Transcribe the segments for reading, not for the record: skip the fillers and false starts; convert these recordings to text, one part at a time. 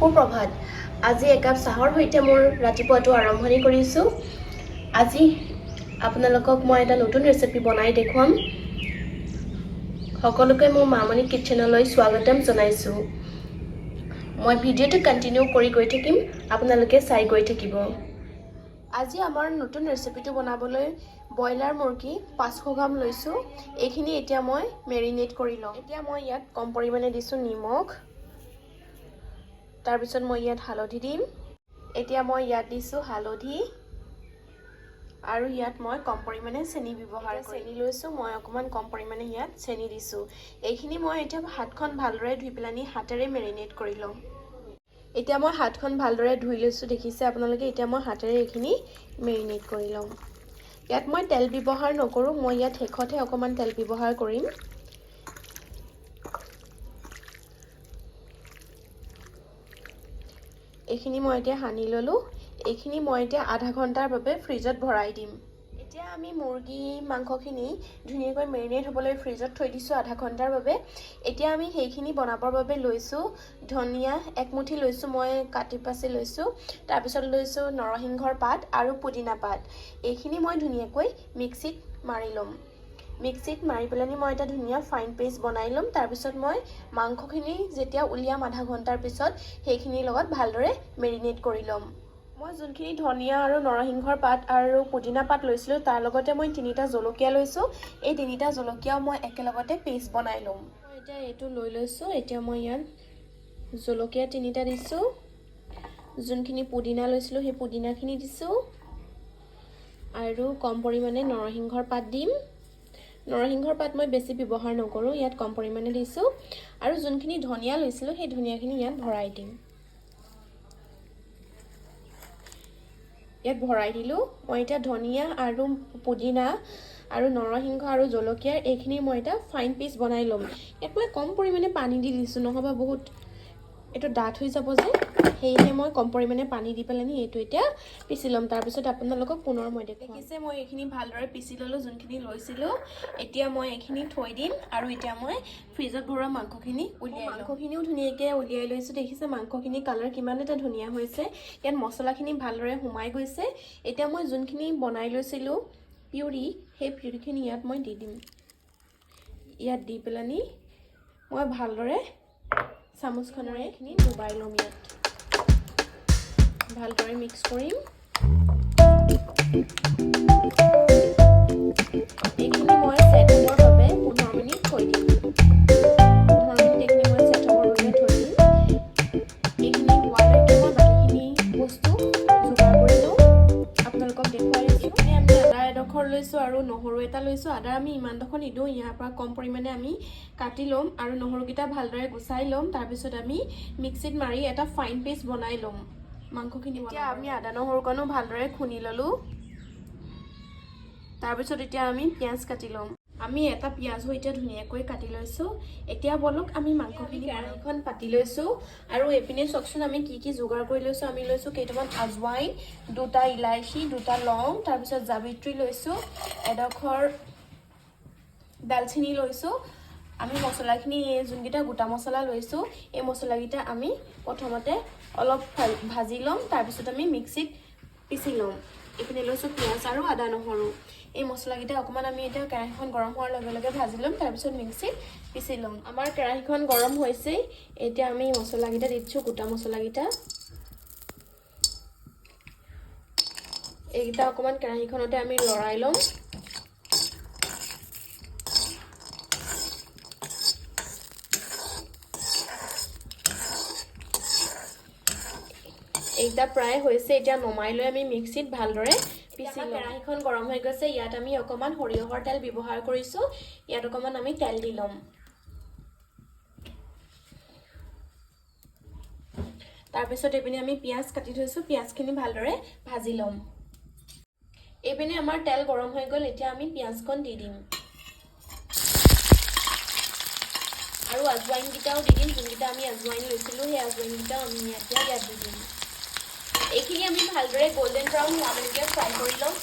সুপ্ৰভাত। আজি একাপ চাহৰ সৈতে মোৰ ৰাতিপুৱাটো আৰম্ভণি কৰিছোঁ। আজি আপোনালোকক মই এটা নতুন ৰেচিপি বনাই দেখুৱাম। সকলোকে মোৰ মামনি কিটচেনলৈ স্বাগতম জনাইছোঁ। মই ভিডিঅ'টো কণ্টিনিউ কৰি গৈ থাকিম, আপোনালোকে চাই গৈ থাকিব। আজি আমাৰ নতুন ৰেচিপিটো বনাবলৈ ব্ৰইলাৰ মুৰ্গী 500 গ্ৰাম লৈছোঁ। এইখিনি এতিয়া মই মেৰিনেট কৰি লওঁ। এতিয়া মই ইয়াত কম পৰিমাণে দিছোঁ নিমখ। তাৰপিছত মই ইয়াত হালধি দিম। এতিয়া মই ইয়াত দিছোঁ হালধি আৰু ইয়াত মই কম পৰিমাণে চেনি ব্যৱহাৰ কৰিম। চেনি লৈছোঁ, মই অকণমান কম পৰিমাণে ইয়াত চেনি দিছোঁ। এইখিনি মই এতিয়া হাতখন ভালদৰে ধুই পেলানি হাতেৰে মেৰিনেট কৰি লওঁ। এতিয়া মই হাতখন ভালদৰে ধুই লৈছোঁ, দেখিছে আপোনালোকে। এতিয়া মই হাতেৰে এইখিনি মেৰিনেট কৰি লওঁ। ইয়াত মই তেল ব্যৱহাৰ নকৰোঁ, মই ইয়াত শেষতহে অকণমান তেল ব্যৱহাৰ কৰিম। এইখিনি মই এতিয়া সানি ল'লোঁ। এইখিনি মই এতিয়া আধা ঘণ্টাৰ বাবে ফ্ৰিজত ভৰাই দিম। এতিয়া আমি মুৰ্গী মাংসখিনি ধুনীয়াকৈ মেৰিনেট হ'বলৈ ফ্ৰিজত থৈ দিছোঁ আধা ঘণ্টাৰ বাবে। এতিয়া আমি সেইখিনি বনাবৰ বাবে লৈছোঁ ধনিয়া একমুঠি লৈছোঁ, মই কাটি বাছি লৈছোঁ। তাৰপিছত লৈছোঁ নৰসিংহৰ পাত আৰু পুদিনা পাত। এইখিনি মই ধুনীয়াকৈ মিক্সিত মাৰি ল'ম। মিক্সিত মাৰি পেলানি মই এটা ধুনীয়া ফাইন পেষ্ট বনাই ল'ম। তাৰপিছত মই মাংসখিনি যেতিয়া উলিয়াম আধা ঘণ্টাৰ পিছত, সেইখিনিৰ লগত ভালদৰে মেৰিনেট কৰি ল'ম। মই যোনখিনি ধনিয়া আৰু নৰসিংহৰ পাত আৰু পুদিনা পাত লৈছিলোঁ, তাৰ লগতে মই 3টা জলকীয়া লৈছোঁ। এই 3টা জলকীয়াও মই একেলগতে পেষ্ট বনাই ল'ম। মই এতিয়া এইটো লৈ লৈছোঁ। এতিয়া মই ইয়াত জলকীয়া 3টা দিছোঁ। যোনখিনি পুদিনা লৈছিলোঁ সেই পুদিনাখিনি দিছোঁ আৰু কম পৰিমাণে নৰসিংহৰ পাত দিম। নৰসিংহৰ পাত মই বেছি ব্যৱহাৰ নকৰোঁ, ইয়াত কম পৰিমাণে দিছোঁ। আৰু যোনখিনি ধনিয়া লৈছিলোঁ সেই ধনিয়াখিনি ইয়াত ভৰাই দিম। ইয়াত ভৰাই দিলোঁ। মই এতিয়া ধনিয়া আৰু পুদিনা আৰু নৰসিংহ আৰু জলকীয়াৰ এইখিনি মই এটা ফাইন পেষ্ট বনাই ল'ম। ইয়াত মই কম পৰিমাণে পানী দি দিছোঁ, নহ'বা বহুত এইটো ডাঠ হৈ যাব যে, সেয়েহে মই কম পৰিমাণে পানী দি পেলানি এইটো এতিয়া পিচি ল'ম। তাৰপিছত আপোনালোকক পুনৰ মই দেখিছে মই এইখিনি ভালদৰে পিচি ল'লোঁ যোনখিনি লৈছিলোঁ। এতিয়া মই এইখিনি থৈ দিম আৰু এতিয়া মই ফ্ৰিজত ভৰোৱা মাংসখিনি উলিয়াই ল'ম। মাংসখিনিও ধুনীয়াকৈ উলিয়াই লৈছোঁ, দেখিছে মাংসখিনি কালাৰ কিমান এটা ধুনীয়া হৈছে। ইয়াত মছলাখিনি ভালদৰে সোমাই গৈছে। এতিয়া মই যোনখিনি বনাই লৈছিলোঁ পিউৰি, সেই পিউৰিখিনি ইয়াত মই দি দিম। ইয়াত দি পেলানি মই ভালদৰে চামুচখনেৰে এইখিনি ডুবাই ল'ম। ইয়াত ভালদৰে মিক্স কৰিম। এইখিনি মই ছেট হ'বৰ বাবে 15 মিনিট থৈ দিম। 15 মিনিট এইখিনি মই ছেট হ'বৰ বাবে থৈ দিম। এইখিনি হোৱালৈকে মই বাকীখিনি বস্তু যোগাৰ কৰি লওঁ। আপোনালোকক দেখুৱাই আছোঁ। এইখিনি আমি আদা এডোখৰ লৈছোঁ আৰু নহৰু এটা লৈছোঁ। আদা আমি ইমানডোখৰ নিদিওঁ, ইয়াৰ পৰা কম পৰিমাণে আমি কাটি ল'ম আৰু নহৰুকেইটা ভালদৰে গুচাই ল'ম। তাৰপিছত আমি মিক্সিত মাৰি এটা ফাইন পেষ্ট বনাই ল'ম মাংসখিনি। এতিয়া আমি আদা নহৰুকণো ভালদৰে খুন্দি ল'লোঁ। তাৰপিছত এতিয়া আমি পিঁয়াজ কাটি ল'ম। আমি এটা পিঁয়াজো এতিয়া ধুনীয়াকৈ কাটি লৈছোঁ। এতিয়া বলক আমি মাংসখিনি কেৰাহীখন পাতি লৈছোঁ আৰু এইপিনে চাওকচোন আমি কি কি যোগাৰ কৰি লৈছোঁ। আমি লৈছোঁ কেইটামান আজৱাইন, 2টা ইলাইচি, 2টা লং, তাৰপিছত জাবিত্ৰী লৈছোঁ, এডোখৰ দালচেনি লৈছোঁ। আমি মছলাখিনি যোনকেইটা গোটা মছলা লৈছোঁ, এই মছলাকেইটা আমি প্ৰথমতে অলপ ভাজি ল'ম। তাৰপিছত আমি মিক্সিত পিচি ল'ম। এইখিনি লৈছোঁ পিঁয়াজ আৰু আদা নহৰু। এই মছলাকেইটা অকণমান আমি এতিয়া কেৰাহীখন গৰম হোৱাৰ লগে লগে ভাজি ল'ম। তাৰপিছত মিক্সিত পিচি ল'ম। আমাৰ কেৰাহীখন গৰম হৈছেই। এতিয়া আমি মছলাকেইটা দি দিছোঁ, গোটা মছলাকেইটা। এইকেইটা অকণমান কেৰাহীখনতে আমি লৰাই ল'ম। এইকেইটা প্ৰায় হৈছে। এতিয়া নমাই লৈ আমি মিক্সিত ভালদৰে পিচি ল'ম। কেৰাহীখন গৰম হৈ গৈছে। ইয়াত আমি অকণমান সৰিয়হৰ তেল ব্যৱহাৰ কৰিছোঁ। ইয়াত অকণমান আমি তেল দি ল'ম। তাৰপিছত এইপিনে আমি পিঁয়াজ কাটি থৈছোঁ, পিঁয়াজখিনি ভালদৰে ভাজি ল'ম। এইপিনে আমাৰ তেল গৰম হৈ গ'ল। এতিয়া আমি পিঁয়াজকণ দি দিম আৰু আজৱাইনকেইটাও দি দিম। যোনকেইটা আমি আজৱাইন লৈছিলোঁ সেই আজৱাইনকেইটাও আমি ইয়াত দি দিম। এইখিনি আমি ভালদৰে গল্ডেন ব্ৰাউন হোৱালৈকে ফ্ৰাই কৰি ল'ম।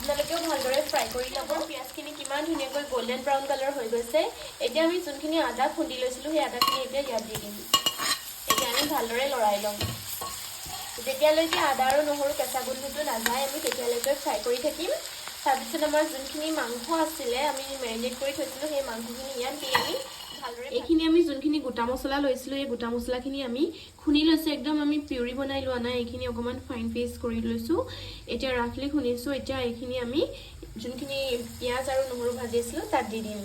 আপোনালোকেও ভালদৰে ফ্ৰাই কৰি ল'ব। পিঁয়াজখিনি কিমান ধুনীয়াকৈ গোল্ডেন ব্ৰাউন কালাৰ হৈ গৈছে। এতিয়া আমি যোনখিনি আদা খুন্দি লৈছিলোঁ সেই আদাখিনি এতিয়া ইয়াত দি দিম। এতিয়া আমি ভালদৰে লৰাই ল'ম। যেতিয়ালৈকে আদা আৰু নহৰু কেঁচা গোন্ধটো নাযায় আমি তেতিয়ালৈকে ফ্ৰাই কৰি থাকিম। তাৰপিছত আমাৰ যোনখিনি মাংস আছিলে আমি মেৰিনেট কৰি থৈছিলোঁ সেই মাংসখিনি ইয়াত দি আমি ভালদৰে এইখিনি আমি যোনখিনি গোটা মছলা লৈছিলোঁ এই গোটা মছলাখিনি আমি খুন্দি লৈছোঁ। একদম আমি পিউৰি বনাই লোৱা নাই, এইখিনি অকণমান ফাইন পেষ্ট কৰি লৈছোঁ। এতিয়া ৰাফলি খুন্দিছোঁ। এতিয়া এইখিনি আমি যোনখিনি পিঁয়াজ আৰু নহৰু ভাজি আছিলোঁ তাত দি দিম।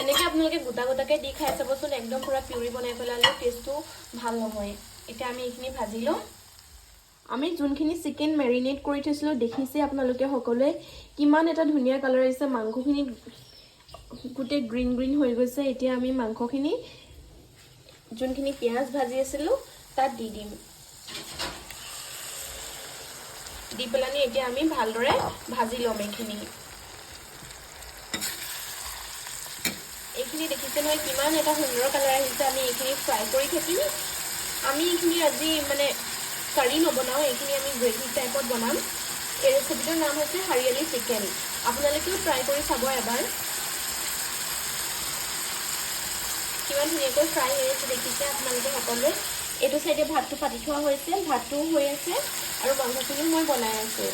এনেকৈ আপোনালোকে গোটা গোটাকৈ দি খাই চাবচোন, একদম পূৰা পিউৰি বনাই পেলালে টেষ্টটো ভাল নহয়। এতিয়া আমি এইখিনি ভাজি ল'ম। আমি যোনখিনি চিকেন মেৰিনেট কৰি থৈছিলোঁ দেখিছে আপোনালোকে সকলোৱে কিমান এটা ধুনীয়া কালাৰ আহিছে। মাংসখিনি গোটেই গ্ৰীণ গ্ৰীণ হৈ গৈছে। এতিয়া আমি মাংসখিনি যোনখিনি পিঁয়াজ ভাজি আছিলোঁ তাত দি দিম। দি পেলানি এতিয়া আমি ভালদৰে ভাজি ল'ম। এইখিনি দেখিছে নহয় কিমান এটা সুন্দৰ কালাৰ আহিছে। আমি এইখিনি ফ্ৰাই কৰি থাকিম। আমি এইখিনি আজি মানে কাৰি নবনাওঁ, এইখিনি আমি গ্ৰেভি টাইপত বনাম। এই ৰেচিপিটোৰ নাম হৈছে হাৰিয়ালি চিকেন। আপোনালোকেও ট্ৰাই কৰি চাব এবাৰ। কিমান ধুনীয়াকৈ ফ্ৰাই হৈ আছে দেখিছে আপোনালোকে সকলোৱে। এইটো চাইডে ভাতটো পাতি থোৱা হৈছে, ভাতটোও হৈ আছে আৰু মাংসখিনিও মই বনাই আছোঁ।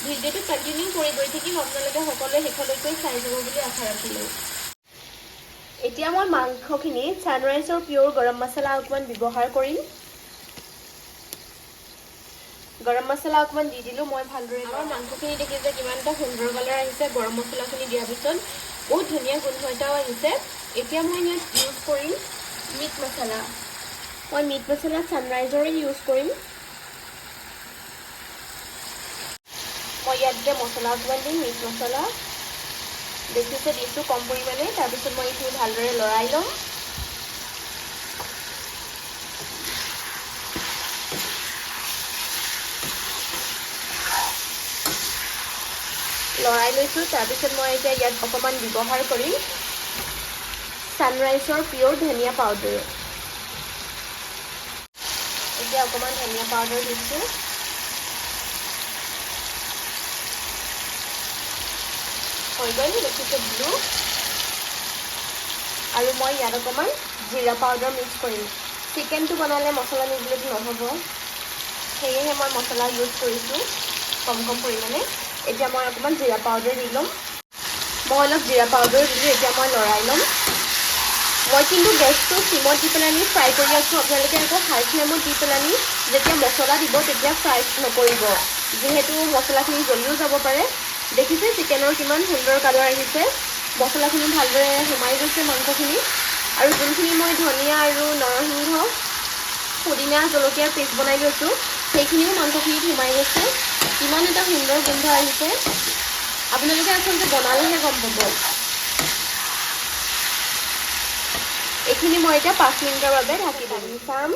ভিডিঅ'টো কণ্টিনিউ কৰি গৈ থাকিম, আপোনালোকে সকলোৱে শেষলৈকে চাই যাব বুলি আশা ৰাখিলোঁ। এতিয়া মই মাংসখিনি ছানৰাইজৰ পিয়'ৰ গৰম মছলা অকণমান ব্যৱহাৰ কৰিম। গৰম মছলা অকণমান দি দিলোঁ মই ভালদৰে। আমাৰ মাংসখিনি দেখিছে কিমান এটা সুন্দৰ কালাৰ আহিছে। গৰম মছলাখিনি দিয়াৰ পিছত বহুত ধুনীয়া গোন্ধ এটাও আহিছে। এতিয়া মই ইয়াত ইউজ কৰিম মিট মছলা। মই মিট মছলা ছানৰাইজৰে ইউজ কৰিম। মই ইয়াত যে মছলা অকণমান দিম, মিট মছলা দেখিছে দিছোঁ কম পৰিমাণে। তাৰপিছত মই এইখিনি ভালদৰে লৰাই ল'ম। লৰাই লৈছোঁ। তাৰপিছত মই এতিয়া ইয়াত অকণমান ব্যৱহাৰ কৰিম ছানৰাইজৰ পিয়'ৰ ধনিয়া পাউডাৰ। এতিয়া অকণমান ধনিয়া পাউডাৰ দিছোঁ। হৈ গ'ল দেখিছে ব্লু। আৰু মই ইয়াত অকণমান জিৰা পাউডাৰ মিক্স কৰিম। চিকেনটো বনালে মছলা নিদিলেতো নহ'ব, সেয়েহে মই মছলা ইউজ কৰিছোঁ কম পৰিমাণে। এতিয়া মই অকণমান জিৰা পাউডাৰ দি ল'ম। মই অলপ জিৰা পাউডাৰ দিলোঁ। এতিয়া মই লৰাই ল'ম। মই কিন্তু গেছটো চিমত দি পেলানি ফ্ৰাই কৰি আছোঁ। আপোনালোকে আকৌ হাই ফ্লেমত দি পেলানি যেতিয়া মছলা দিব তেতিয়া ফ্ৰাই নকৰিব, যিহেতু মছলাখিনি জ্বলিও যাব পাৰে। দেখিছে চিকেনৰ কিমান সুন্দৰ কালাৰ আহিছে। মছলাখিনি ভালদৰে সোমাই গৈছে মাংসখিনি। আৰু যোনখিনি মই ধনিয়া আৰু নৰসিংহ, পুদিনা, জলকীয়াৰ পেষ্ট বনাই লৈছোঁ সেইখিনিও মাংসখিনিত সোমাই গৈছে। কিমান এটা সুন্দৰ গোন্ধ আহিছে। আপোনালোকে আচলতে বনালেহে গম পাব। এইখিনি মই এতিয়া 5 মিনিটৰ বাবে ঢাকি দিম। চাম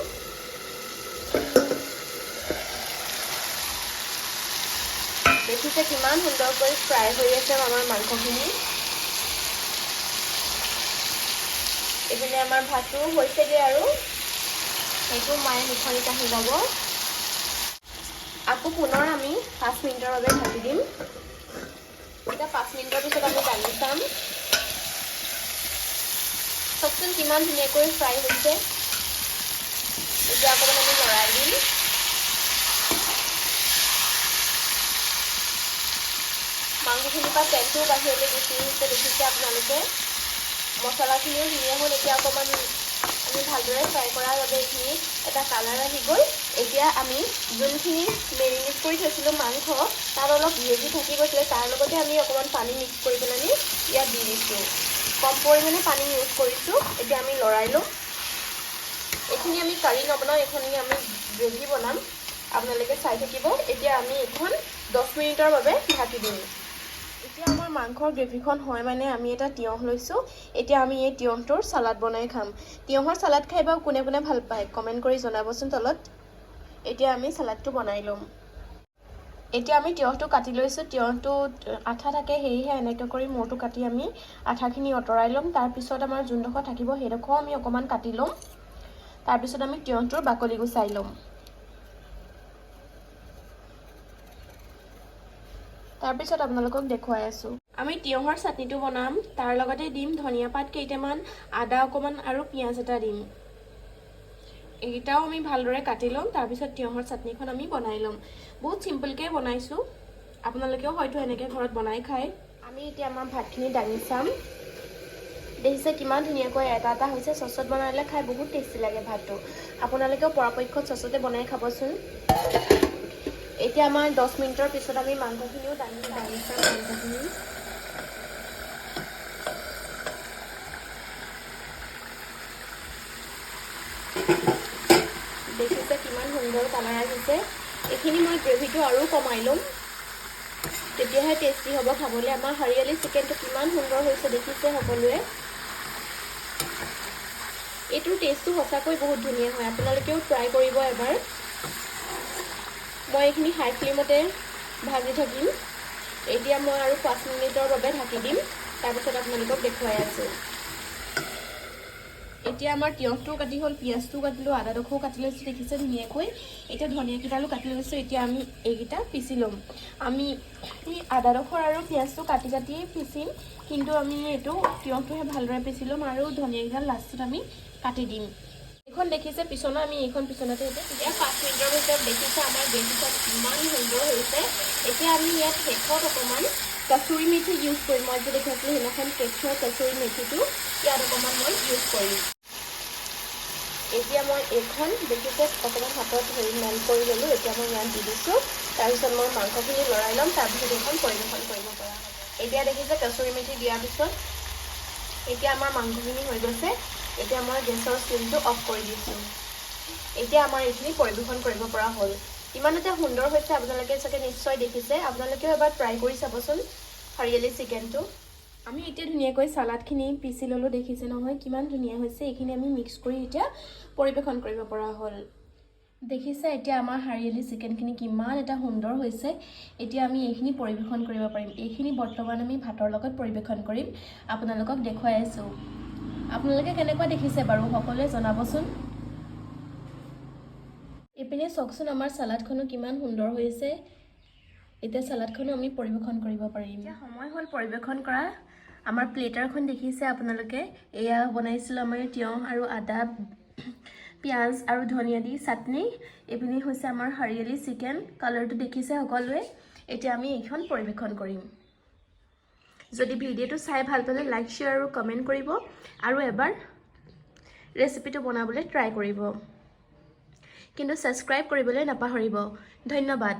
দেখিছে কিমান সুন্দৰকৈ ফ্ৰাই হৈ আছে আমাৰ মাংসখিনি। এইপিনে আমাৰ ভাতটো হৈছেগৈ আৰু সেইটো মায়ে মুখনি কাঢ়ি ল'ব। আকৌ পুনৰ আমি 5 মিনিটৰ বাবে ঢাকি দিম। এতিয়া 5 মিনিটৰ পিছত আমি দাঙি চাম। চাওকচোন কিমান ধুনীয়াকৈ ফ্ৰাই হৈছে। এতিয়া অকণমান আমি লৰাই দিম। মাংসখিনিৰ পৰা তেলটোও বাহিৰলৈ গুচি আহিছে দেখিছে আপোনালোকে। মছলাখিনিও ধুনীয়া হ'ল। এতিয়া অকণমান আমি ভালদৰে ফ্ৰাই কৰাৰ বাবে এইখিনি এটা কালাৰ আহি গ'ল। এতিয়া আমি যোনখিনি মেৰিনেট কৰি থৈছিলোঁ মাংস তাত অলপ গ্ৰেভি থাকি গৈছিলে, তাৰ লগতে আমি অকণমান পানী মিক্স কৰি পেলাই ইয়াত দি দিছোঁ। কম পৰিমাণে পানী ইউজ কৰিছোঁ। এতিয়া আমি লৰাই ল'ম। এইখিনি আমি কাৰি নবনাওঁ, এইখিনি আমি গ্ৰেভি বনাম। আপোনালোকে চাই থাকিব। এতিয়া আমি এইখন 10 মিনিটৰ বাবে ঢাকি দিম। এতিয়া আমাৰ মাংসৰ গ্ৰেভিখন হয় মানে আমি এটা তিয়ঁহ লৈছোঁ। এতিয়া আমি এই তিয়ঁহটোৰ চালাড বনাই খাম। তিয়ঁহৰ চালাড খাই বা কোনে কোনে ভাল পায় কমেণ্ট কৰি জনাবচোন তলত। এতিয়া আমি চালাডটো বনাই ল'ম। এতিয়া আমি তিয়ঁহটো কাটি লৈছোঁ। তিয়ঁহটোত আঠা থাকে, সেয়েহে এনেকৈ কৰি মূৰটো কাটি আমি আঠাখিনি আঁতৰাই ল'ম। তাৰপিছত আমাৰ যোনডোখৰ থাকিব সেইডোখৰ আমি অকণমান কাটি ল'ম। তাৰপিছত আমি তিয়ঁহটোৰ বাকলি গুচাই ল'ম। তাৰপিছত আপোনালোকক দেখুৱাই আছোঁ। আমি তিয়ঁহৰ চাটনিটো বনাম, তাৰ লগতে দিম ধনিয়া পাত কেইটামান, আদা অকণমান আৰু পিঁয়াজ এটা দিম। এইকেইটাও আমি ভালদৰে কাটি ল'ম, তাৰপিছত তিয়ঁহৰ চাটনিখন আমি বনাই ল'ম। বহুত চিম্পলকৈ বনাইছোঁ, আপোনালোকেও হয়তো এনেকৈ ঘৰত বনাই খায়। আমি এতিয়া আমাৰ ভাতখিনি দাঙি চাম। দেখিছে কিমান ধুনীয়াকৈ এটা এটা হৈছে। চচত বনালে খাই বহুত টেষ্টি লাগে ভাতটো। আপোনালোকেও পৰাপক্ষত চচতে বনাই খাবচোন। এতিয়া আমাৰ 10 মিনিটৰ পিছত আমি মাংসখিনিও দাঙি চাম। মাংসখিনি দেখিছে কিমান সুন্দৰ কালাৰ আহিছে। এইখিনি মই গ্ৰেভিটো আৰু কমাই ল'ম, তেতিয়াহে টেষ্টি হ'ব খাবলৈ। আমাৰ হৰিয়ালি চিকেনটো কিমান সুন্দৰ হৈছে দেখিছে সকলোৱে। এইটোৰ টেষ্টটো সঁচাকৈ বহুত ধুনীয়া হয়, আপোনালোকেও ট্ৰাই কৰিব এবাৰ। মই এইখিনি হাই ফ্লেমতে ভাজি থাকিম। এতিয়া মই আৰু 5 মিনিটৰ বাবে ঢাকি দিম, তাৰপিছত আপোনালোকক দেখুৱাই আছোঁ। এতিয়া আমাৰ তিয়ঁহটোও কাটি হ'ল, পিঁয়াজটোও কাটিলোঁ, আদাডোখৰো কাটি লৈছোঁ দেখিছে ধুনীয়াকৈ। এতিয়া ধনিয়াকেইডালো কাটি লৈছোঁ। এতিয়া আমি এইকেইটা পিচি ল'ম। আমি আদাডোখৰ আৰু পিঁয়াজটো কাটি কাটিয়ে পিচিম, কিন্তু আমি এইটো তিয়ঁহটোহে ভালদৰে পিচি ল'ম আৰু ধনিয়াকেইডাল লাষ্টত আমি কাটি দিম। এইখন দেখিছে পিছনা, আমি এইখন পিছনাতে এতিয়া 5 মিনিটৰ ভিতৰত দেখিছে আমাৰ গ্ৰেভিটো কিমান সুন্দৰ হৈছে। এতিয়া আমি ইয়াত শেষত অকণমান কচুৰি মেথি ইউজ কৰিম। মই যে দেখাইছিলোঁ সেইদিনাখন কেঁচুৱা কচুৰি মেথিটো ইয়াত অকণমান মই ইউজ কৰিম। এতিয়া মই এইখন দেখিছে অকণমান হাতত মেল্ট কৰি ল'লোঁ। এতিয়া মই ইয়াত দি দিছোঁ। তাৰপিছত মই মাংসখিনি লৰাই ল'ম, তাৰপিছত এইখন পৰিৱেশন কৰিব পৰা হ'ব। এতিয়া দেখিছে কচুৰি মেথি দিয়াৰ পিছত এতিয়া আমাৰ মাংসখিনি হৈ গৈছে। এতিয়া মই গেছৰ ফ্লেমটো অফ কৰি দিছোঁ। এতিয়া আমাৰ এইখিনি পৰিৱেশন কৰিব পৰা হ'ল। ইমান এটা সুন্দৰ হৈছে, আপোনালোকে চাগে নিশ্চয় দেখিছে। আপোনালোকেও এবাৰ ট্ৰাই কৰি চাবচোন হৰিয়ালি চিকেনটো। আমি এতিয়া ধুনীয়াকৈ চালাডখিনি পিচি ল'লোঁ, দেখিছে নহয় কিমান ধুনীয়া হৈছে। এইখিনি আমি মিক্স কৰি এতিয়া পৰিৱেশন কৰিব পৰা হ'ল। দেখিছে এতিয়া আমাৰ হৰিয়ালি চিকেনখিনি কিমান এটা সুন্দৰ হৈছে। এতিয়া আমি এইখিনি পৰিৱেশন কৰিব পাৰিম। এইখিনি বৰ্তমান আমি ভাতৰ লগত পৰিৱেশন কৰিম, আপোনালোকক দেখুৱাই আছোঁ। আপোনালোকে কেনেকুৱা দেখিছে বাৰু সকলোৱে জনাবচোন। এইপিনে চাওকচোন আমাৰ চালাডখনো কিমান সুন্দৰ হৈছে। এতিয়া চালাডখনো আমি পৰিৱেশন কৰিব পাৰিম। এতিয়া সময় হ'ল পৰিৱেশন কৰা। আমাৰ প্লেটাৰখন দেখিছে আপোনালোকে। এয়া বনাইছিলোঁ আমাৰ তিয়ঁহ আৰু আদা, পিঁয়াজ আৰু ধনিয়া দি চাটনি। এইপিনে হৈছে আমাৰ হৰিয়ালি চিকেন, কালাৰটো দেখিছে সকলোৱে। এতিয়া আমি এইখন পৰিৱেশন কৰিম। যদি ভিডিঅ'টো চাই ভাল পালে লাইক, শ্বেয়াৰ আৰু কমেণ্ট কৰিব, আৰু এবাৰ ৰেচিপিটো বনাবলৈ ট্ৰাই কৰিব, কিন্তু ছাবস্ক্ৰাইব কৰিবলৈ নাপাহৰিব। ধন্যবাদ।